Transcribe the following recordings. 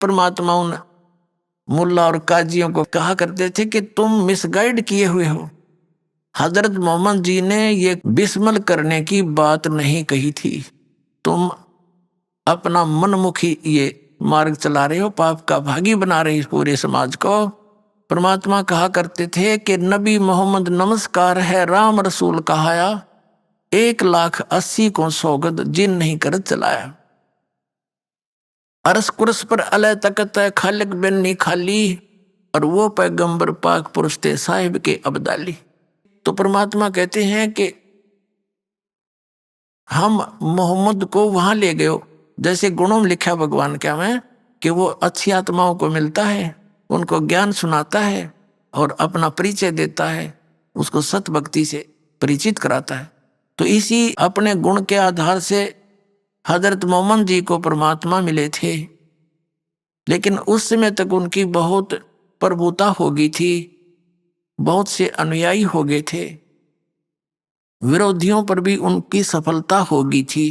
परमात्मा उन मुल्ला और काजियों को कहा करते थे कि तुम मिसगाइड किए हुए हो। हजरत मोहम्मद जी ने ये बिस्मिल करने की बात नहीं कही थी। तुम अपना मनमुखी ये मार्ग चला रहे हो, पाप का भागी बना रहे हो पूरे समाज को। परमात्मा कहा करते थे कि नबी मोहम्मद नमस्कार है, राम रसूल कहाया, 1,80,000 को सौगत जिन नहीं कर चलाया। अरस कुरस पर अलह तकत है, खालिक बिन नहीं खाली, और वो पैगंबर पाक पुरुष थे साहिब के अब्दाली। तो परमात्मा कहते हैं कि हम मोहम्मद को वहां ले गए, जैसे गुणों में लिखा भगवान क्या में कि वो अच्छी आत्माओं को मिलता है, उनको ज्ञान सुनाता है और अपना परिचय देता है, उसको सत भक्ति से परिचित कराता है। तो इसी अपने गुण के आधार से हजरत मोहम्मद जी को परमात्मा मिले थे, लेकिन उस समय तक उनकी बहुत प्रभुता हो गई थी, बहुत से अनुयायी हो गए थे, विरोधियों पर भी उनकी सफलता होगी थी।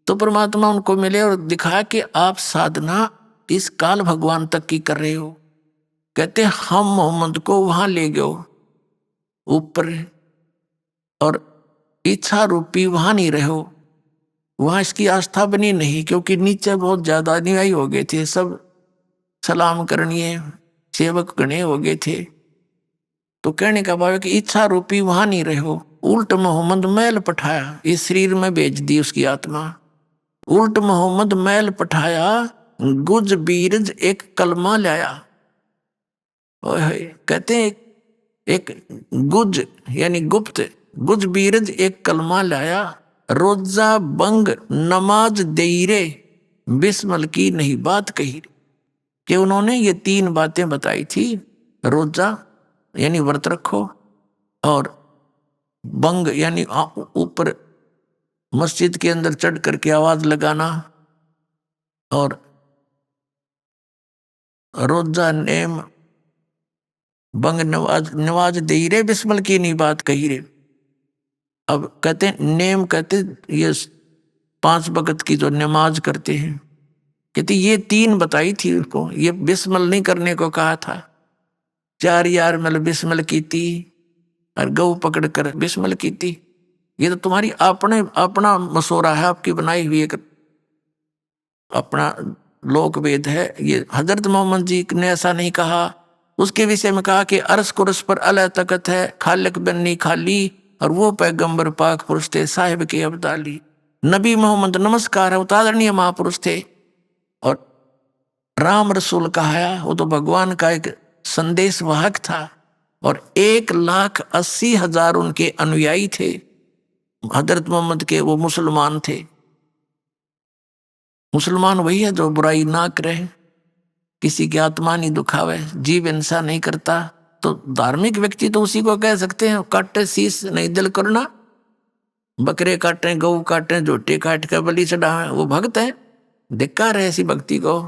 तो परमात्मा उनको मिले और दिखाया कि आप साधना इस काल भगवान तक की कर रहे हो। कहते हम मोहम्मद को वहां ले गए ऊपर, और इच्छा रूपी वहां नहीं रहो, वहां इसकी आस्था बनी नहीं, क्योंकि नीचे बहुत ज्यादा अनुयायी हो गए थे, सब सलाम करणीय सेवक गणे हो गए थे। तो कहने का भाव है कि इच्छा रूपी वहां नहीं रहो, उल्ट मोहम्मद मैल पठाया, इस शरीर में भेज दी उसकी आत्मा। उल्ट मोहम्मद मैल पठाया, गुज बीरज एक कलमा लाया। कहते हैं एक गुज यानी गुप्त, गुज बीरज एक कलमा लाया, रोजा बंग नमाज देरे, बिस्मल की नहीं बात कही। कि उन्होंने ये 3 बातें बताई थी, रोजा यानी व्रत रखो, और बंग यानी ऊपर मस्जिद के अंदर चढ़ करके आवाज लगाना, और रोजा नेम बंग नवाज दे रे, बिस्मल की नहीं बात कही रे। अब कहते नेम, कहते ये 5 वक्त की जो नमाज करते हैं, कहते ये 3 बताई थी उनको, ये बिस्मल नहीं करने को कहा था। 4 यार मतलब बिस्मल की थी, और गऊ पकड़ कर बिस्मल की थी। ये तो तुम्हारी अपना मशोरा है, आपकी बनाई हुई एक अपना लोक वेद है। ये हजरत मोहम्मद जी ने ऐसा नहीं कहा। उसके विषय में कहा कि अरस कुरस पर अलह तकत है, खालिक बन्नी खाली, और वो पैगंबर पाक पुरुष थे साहिब के अब्दाली। नबी मोहम्मद नमस्कार है, उतारणीय महापुरुष थे, और राम रसूल कहाया, वो तो भगवान का एक संदेश वाहक था, और 1,80,000 उनके अनुयायी थे हजरत मोहम्मद के। वो मुसलमान थे। मुसलमान वही है जो बुराई ना करे, किसी की आत्मा नहीं दुखावे, जीव हिंसा नहीं करता। तो धार्मिक व्यक्ति तो उसी को कह सकते हैं, काटे शीश नहीं दिल करना, बकरे काटे, गऊ काटे, झोटे काट कर बलि चढ़ावे, वो भक्त है। धिक्कार है ऐसी भक्ति को।